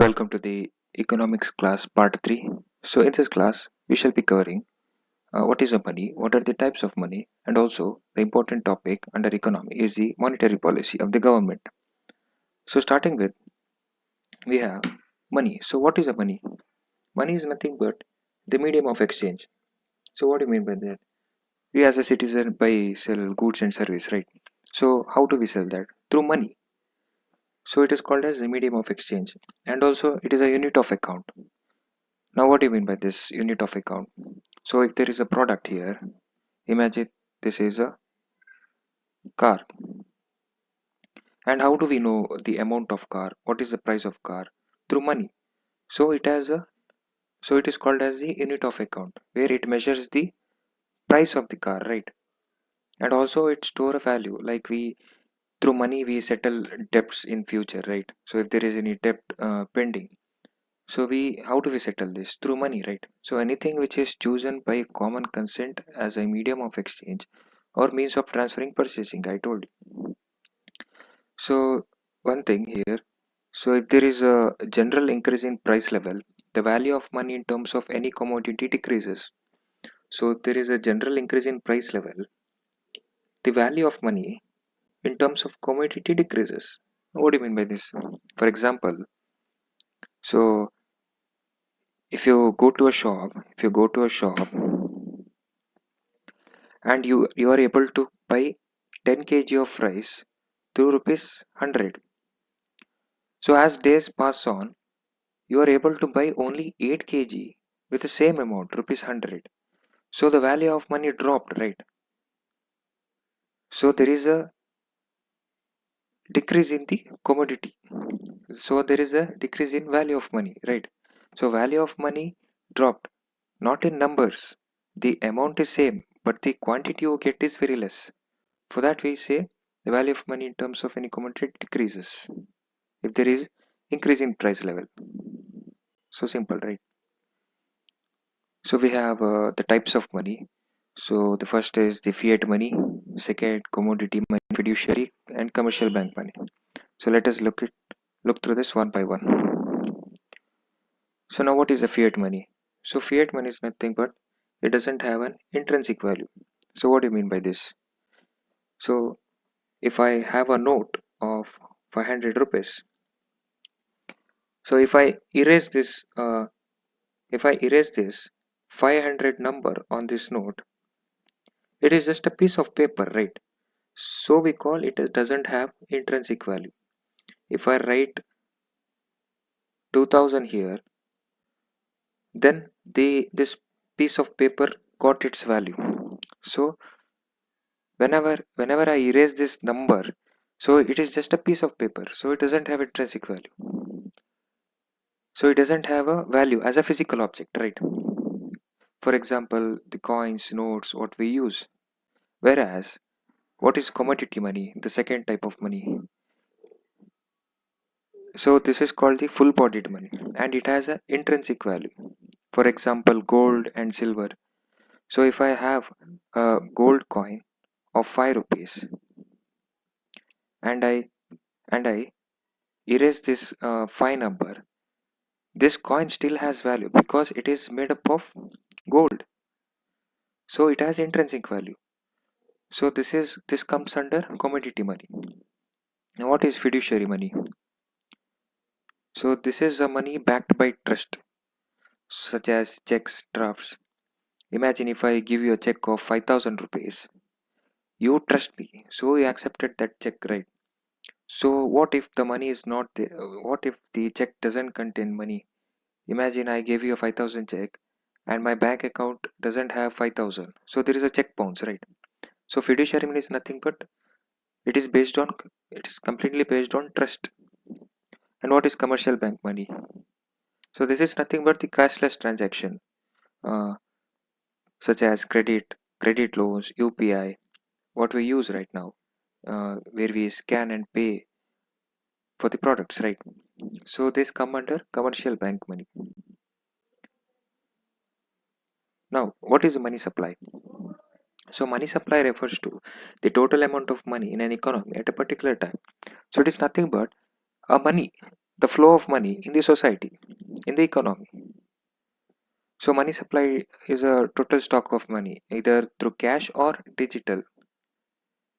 Welcome to the economics class part 3. So in this class we shall be covering what is a money, what are the types of money, and also the important topic under economy is the monetary policy of the government. So starting with, we have money. So what is a money? Money is nothing but the medium of exchange. So what do you mean by that? We as a citizen buy, sell goods and service, right? So how do we sell that? Through money. So it is called as the medium of exchange, and also it is a unit of account. Now what do you mean by this unit of account? So if there is a product here, imagine this is a car. And how do we know the amount of car? What is the price of car? Through money. So it is called as the unit of account, where it measures the price of the car, right? And also it store a value, like we through money we settle debts in future, right? So if there is any debt pending, so we how do we settle this? Through money, right? So anything which is chosen by common consent as a medium of exchange or means of transferring purchasing, I told you. So one thing here, so if there is a general increase in price level, the value of money in terms of any commodity decreases. So if there is a general increase in price level, the value of money in terms of commodity decreases. What do you mean by this? For example, so if you go to a shop and you are able to buy 10 kg of rice through rupees 100. So as days pass on, you are able to buy only 8 kg with the same amount, rupees 100. So the value of money dropped, right? So there is a decrease in the commodity. So there is a decrease in value of money, right? So value of money dropped, not in numbers. The amount is same, but the quantity you get is very less. For that we say the value of money in terms of any commodity decreases if there is increase in price level. So simple, right? So we have the types of money. So the first is the fiat money, second commodity money, fiduciary, and commercial bank money. So let us look through this one by one. So now what is a fiat money? So fiat money is nothing but it doesn't have an intrinsic value. So what do you mean by this? So if I have a note of 500 rupees, so if I erase this 500 number on this note, it is just a piece of paper, right? So we call it doesn't have intrinsic value. If I write 2000 here, then this piece of paper got its value. So whenever I erase this number, so it is just a piece of paper, so it doesn't have intrinsic value. So it doesn't have a value as a physical object, right? For example, the coins, notes, what we use. Whereas what is commodity money, the second type of money? So this is called the full bodied money and it has an intrinsic value. For example, gold and silver. So if I have a gold coin of 5 rupees and I erase this 5 number, this coin still has value because it is made up of gold. So it has intrinsic value. So this comes under commodity money. Now what is fiduciary money? So this is a money backed by trust, such as checks, drafts. Imagine if I give you a check of 5,000 rupees, you trust me, so you accepted that check, right? So what if the money is not there? What if the check doesn't contain money? Imagine I gave you a 5,000 check and my bank account doesn't have 5,000. So there is a check bounce, right? So fiduciary money is nothing but it is based on it is completely based on trust. And what is commercial bank money? So this is nothing but the cashless transaction, uh, such as credit loans, UPI, what we use right now, where we scan and pay for the products, right? So this come under commercial bank money. Now, what is money supply? So money supply refers to the total amount of money in an economy at a particular time. So it is nothing but a money the flow of money in the society, in the economy. So money supply is a total stock of money, either through cash or digital,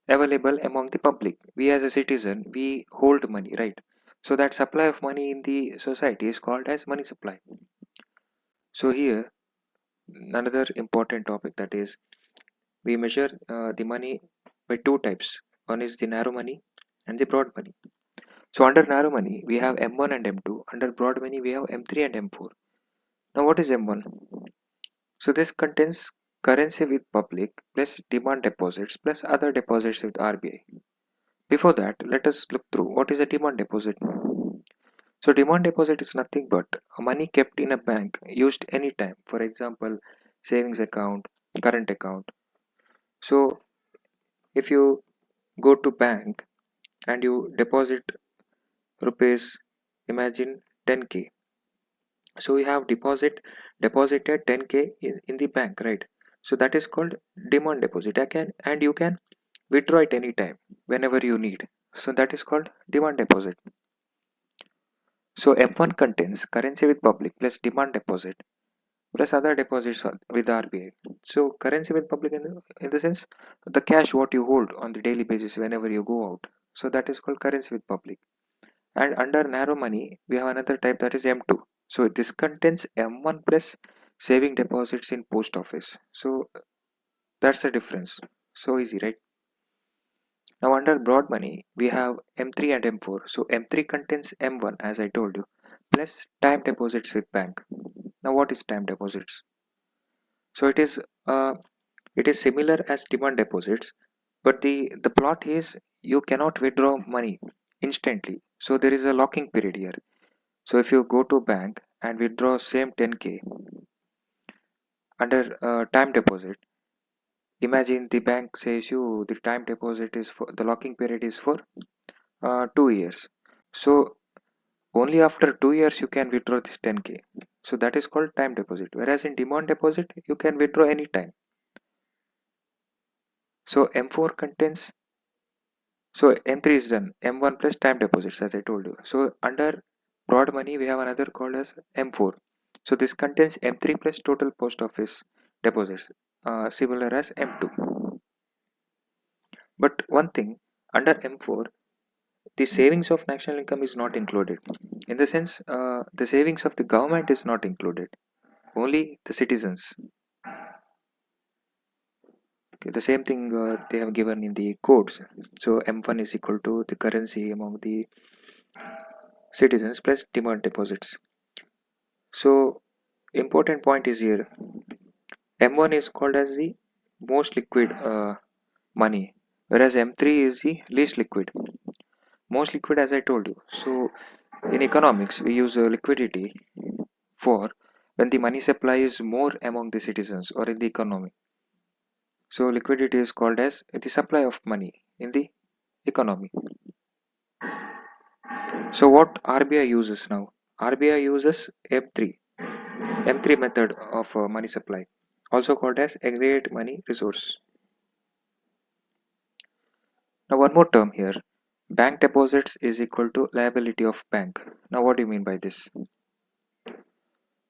available among the public. We as a citizen, we hold money, right? So that supply of money in the society is called as money supply. So here, another important topic, that is, we measure the money by two types. One is the narrow money and the broad money. So under narrow money, we have M1 and M2. Under broad money, we have M3 and M4. Now what is M1? So this contains currency with public plus demand deposits plus other deposits with RBI. Before that, let us look through what is a demand deposit. So demand deposit is nothing but money kept in a bank used anytime. For example, savings account, current account. So if you go to bank and you deposit rupees, imagine 10k. So we have deposited 10k in the bank, right? So that is called demand deposit. I can and you can withdraw it anytime whenever you need. So that is called demand deposit. So F1 contains currency with public plus demand deposit plus other deposits with RBI. So currency with public in the sense the cash what you hold on the daily basis whenever you go out. So that is called currency with public. And under narrow money, we have another type, that is M2. So this contains M1 plus saving deposits in post office. So that's the difference. So easy, right? Now under broad money, we have M3 and M4. So M3 contains M1, as I told you, plus time deposits with bank. Now what is time deposits? So uh, it is similar as demand deposits, but the plot is you cannot withdraw money instantly. So there is a locking period here. So if you go to bank and withdraw same 10k under time deposit, imagine the bank says you the time deposit is for the locking period is for 2 years. So only after 2 years you can withdraw this 10k. So that is called time deposit. Whereas in demand deposit you can withdraw anytime. So M4 contains, so M3 is done. M1 plus time deposits, as I told you. So under broad money we have another called as M4. So this contains M3 plus total post office deposits, similar as M2. But one thing, under M4, the savings of national income is not included. In the sense, the savings of the government is not included. Only the citizens. Okay, the same thing they have given in the codes. So M1 is equal to the currency among the citizens plus demand deposits. So important point is here, M1 is called as the most liquid money, whereas M3 is the least liquid. Most liquid, as I told you. So in economics, we use liquidity for when the money supply is more among the citizens or in the economy. So liquidity is called as the supply of money in the economy. So what RBI uses now? RBI uses M3 method of money supply, also called as aggregate money resource. Now one more term here. Bank deposits is equal to liability of bank. Now what do you mean by this?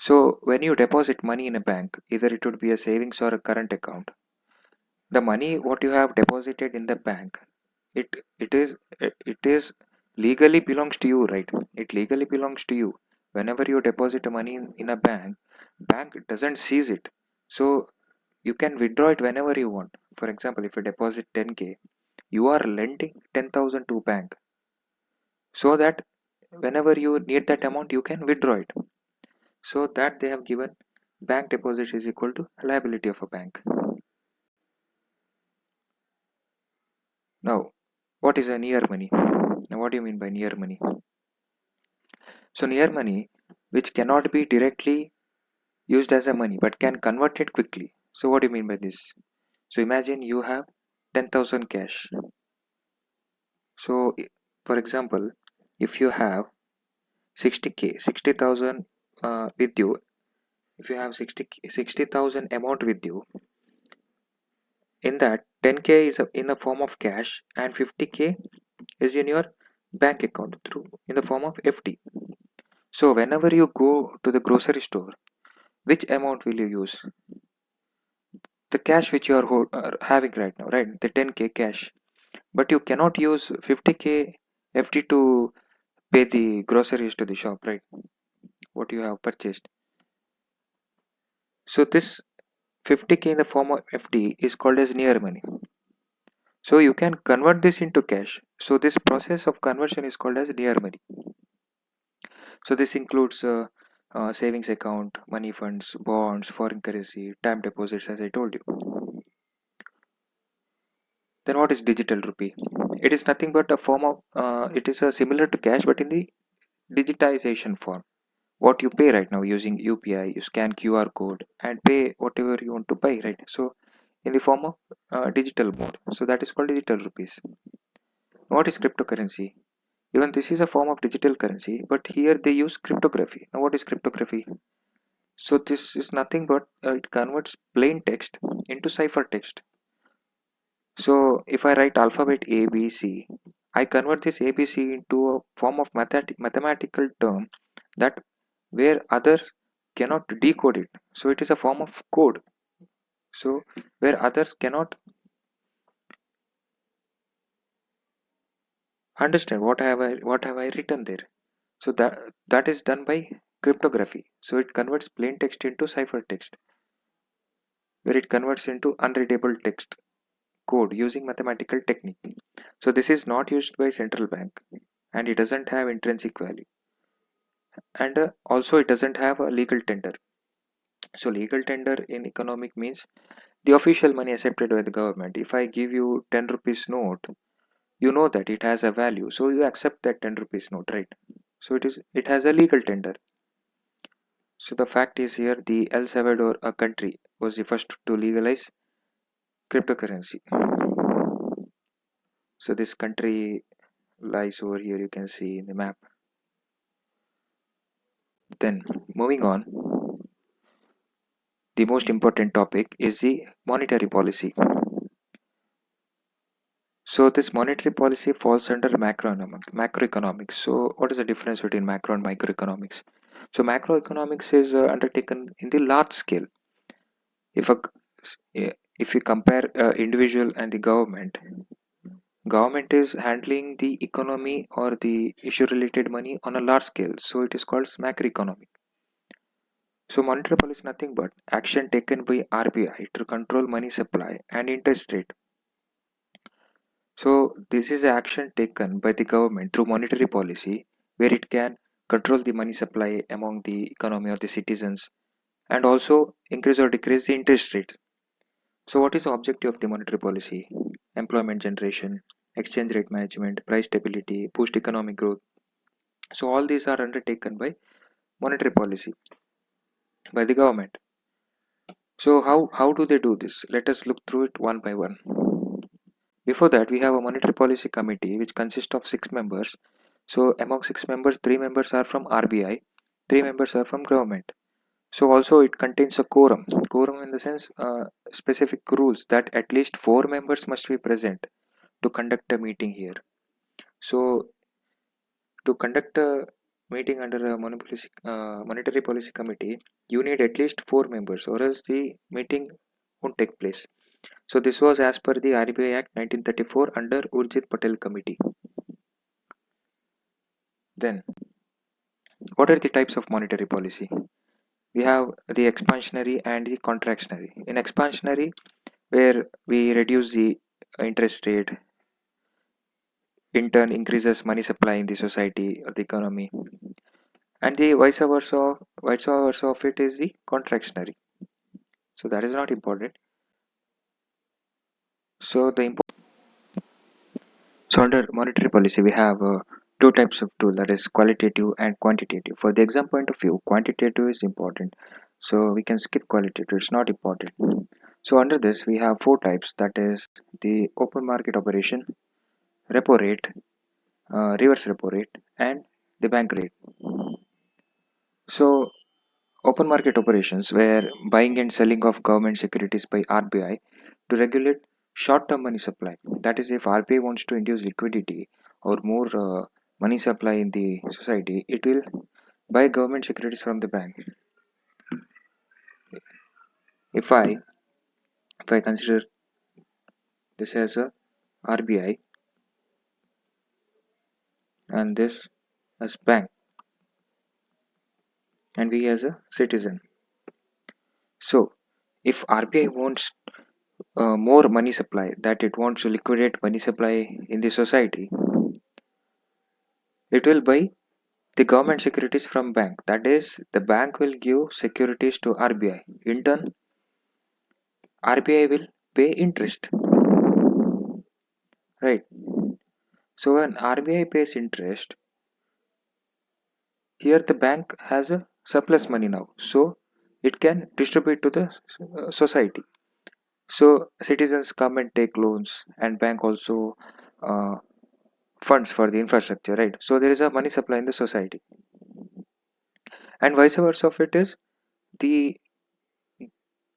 So when you deposit money in a bank, either it would be a savings or a current account, the money what you have deposited in the bank, it it is legally belongs to you, right? It legally belongs to you. Whenever you deposit money in a bank doesn't seize it. So you can withdraw it whenever you want. For example, if you deposit 10k, you are lending 10,000 to bank, so that whenever you need that amount you can withdraw it. So that they have given bank deposits is equal to liability of a bank. Now what is a near money? Now what do you mean by near money? So near money which cannot be directly used as a money but can convert it quickly. So what do you mean by this? So imagine you have 10,000 cash. So for example, if you have 60k 60,000 with you, if you have 60,000 amount with you, in that 10k is in a form of cash and 50k is in your bank account through in the form of FD. So whenever you go to the grocery store, which amount will you use? The cash which you are having right now, right? The 10K cash. But you cannot use 50K FD to pay the groceries to the shop, right? What you have purchased. So this 50K in the form of FD is called as near money. So you can convert this into cash. So this process of conversion is called as near money. So this includes savings account, money funds, bonds, foreign currency, time deposits, as I told you. Then what is digital rupee? It is nothing but a form of, it is similar to cash but in the digitization form. What you pay right now using UPI, you scan QR code and pay whatever you want to buy, right? So in the form of digital mode. So that is called digital rupees. What is cryptocurrency? Even this is a form of digital currency, but here they use cryptography. Now what is cryptography? So this is nothing but it converts plain text into cipher text. So if I write alphabet A, B, C, I convert this A, B, C into a form of mathematical term that where others cannot decode it. So it is a form of code. So where others cannot understand what have I written there. So that is done by cryptography. So it converts plain text into cipher text, where it converts into unreadable text code using mathematical technique. So this is not used by central bank and it doesn't have intrinsic value and also it doesn't have a legal tender. So legal tender in economic means the official money accepted by the government. If I give you 10 rupees note, you know that it has a value, so you accept that 10 rupees note, right? So it has a legal tender. So the fact is here the El Salvador, a country, was the first to legalize cryptocurrency. So this country lies over here, you can see in the map. Then moving on, the most important topic is the monetary policy. So this monetary policy falls under macroeconomics. So what is the difference between macro and microeconomics? So macroeconomics is undertaken in the large scale. If a if we compare individual and the government is handling the economy or the issue related money on a large scale. So it is called macroeconomic. So monetary policy is nothing but action taken by RBI to control money supply and interest rate. So this is action taken by the government through monetary policy where it can control the money supply among the economy or the citizens and also increase or decrease the interest rate. So what is the objective of the monetary policy? Employment generation, exchange rate management, price stability, boost economic growth. So all these are undertaken by monetary policy by the government. So how do they do this? Let us look through it one by one. Before that, we have a monetary policy committee which consists of 6 members. So among 6 members, 3 members are from RBI, 3 members are from government. So also it contains a quorum. Quorum in the sense specific rules that at least 4 members must be present to conduct a meeting here. So to conduct a meeting under a monetary policy committee, you need at least 4 members, or else the meeting won't take place. So this was as per the RBI Act 1934 under Urjit Patel Committee. Then, what are the types of monetary policy? We have the expansionary and the contractionary. In expansionary, where we reduce the interest rate, in turn increases money supply in the society or the economy, and the vice versa of it is the contractionary. So that is not important. So so under monetary policy, we have two types of tool, that is qualitative and quantitative. For the exam point of view, quantitative is important. So we can skip qualitative, it's not important. So under this, we have four types, that is the open market operation, repo rate, reverse repo rate, and the bank rate. So open market operations, where buying and selling of government securities by RBI to regulate short-term money supply. That is, if RBI wants to induce liquidity or more money supply in the society, it will buy government securities from the bank. If I if I consider this as a RBI and this as bank and we as a citizen. So if RBI wants more money supply, that it wants to liquidate money supply in the society, it will buy the government securities from bank. That is, the bank will give securities to RBI. In turn, RBI will pay interest, right? So when RBI pays interest, here the bank has a surplus money now, so it can distribute to the society. So citizens come and take loans, and bank also uh, funds for the infrastructure, right? So there is a money supply in the society, and vice versa of it is the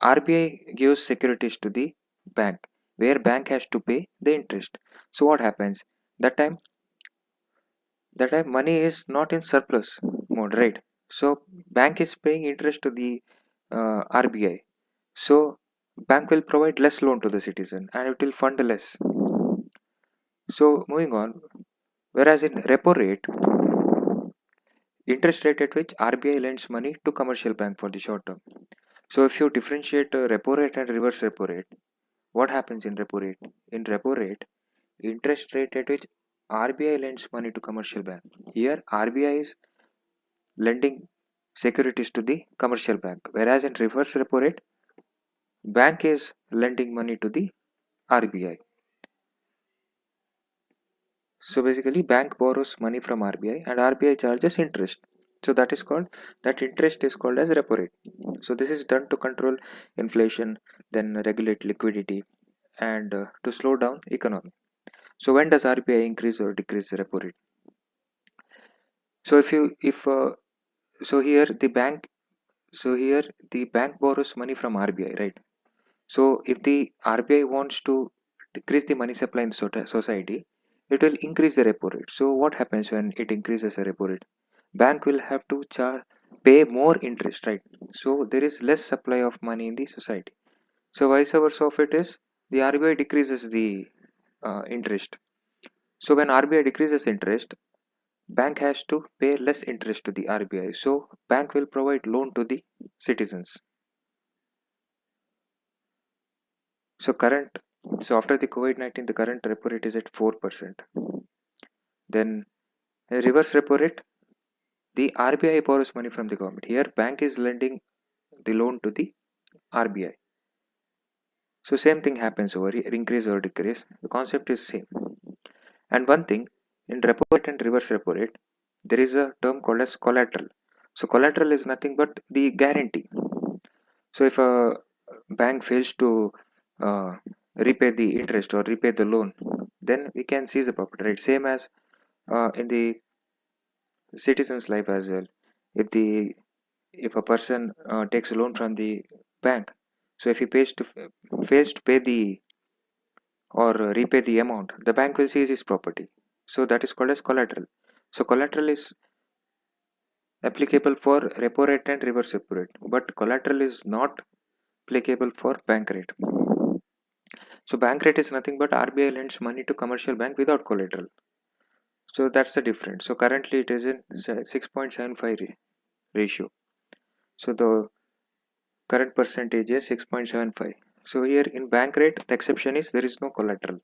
RBI gives securities to the bank, where bank has to pay the interest. So what happens? That time, that time money is not in surplus mode, right? So bank is paying interest to the RBI. So bank will provide less loan to the citizen, and it will fund less. So moving on, whereas in repo rate, interest rate at which RBI lends money to commercial bank for the short term. So if you differentiate repo rate and reverse repo rate, what happens in repo rate? In repo rate, interest rate at which RBI lends money to commercial bank. Here RBI is lending securities to the commercial bank, whereas in reverse repo rate, bank is lending money to the RBI. So basically, bank borrows money from RBI and RBI charges interest. So that interest is called as repo rate. So this is done to control inflation, then regulate liquidity, and to slow down economy. So when does RBI increase or decrease the repo rate? So if so here the bank so here the bank borrows money from RBI, right? So if the RBI wants to decrease the money supply in society, it will increase the repo rate. So what happens when it increases the repo rate? Bank will have to pay more interest, right? So there is less supply of money in the society. So vice versa of it is the RBI decreases the interest. So when RBI decreases interest, bank has to pay less interest to the RBI. So bank will provide loan to the citizens. So current so after the COVID-19, the current repo rate is at 4%. Then reverse repo rate, the RBI borrows money from the government. Here bank is lending the loan to the RBI. So same thing happens over here, increase or decrease. The concept is same. And one thing in repo rate and reverse repo rate, there is a term called as collateral. So collateral is nothing but the guarantee. So if a bank fails to uh, repay the interest or repay the loan, then we can seize the property, right? Same as in the citizen's life as well. If the if a person takes a loan from the bank, so if he fails to pay the or repay the amount, the bank will seize his property. So that is called as collateral. So collateral is applicable for repo rate and reverse repo rate, but collateral is not applicable for bank rate. So bank rate is nothing but RBI lends money to commercial bank without collateral. So that's the difference. So currently it is in 6.75 ratio. So the current percentage is 6.75. So here in bank rate, the exception is there is no collateral.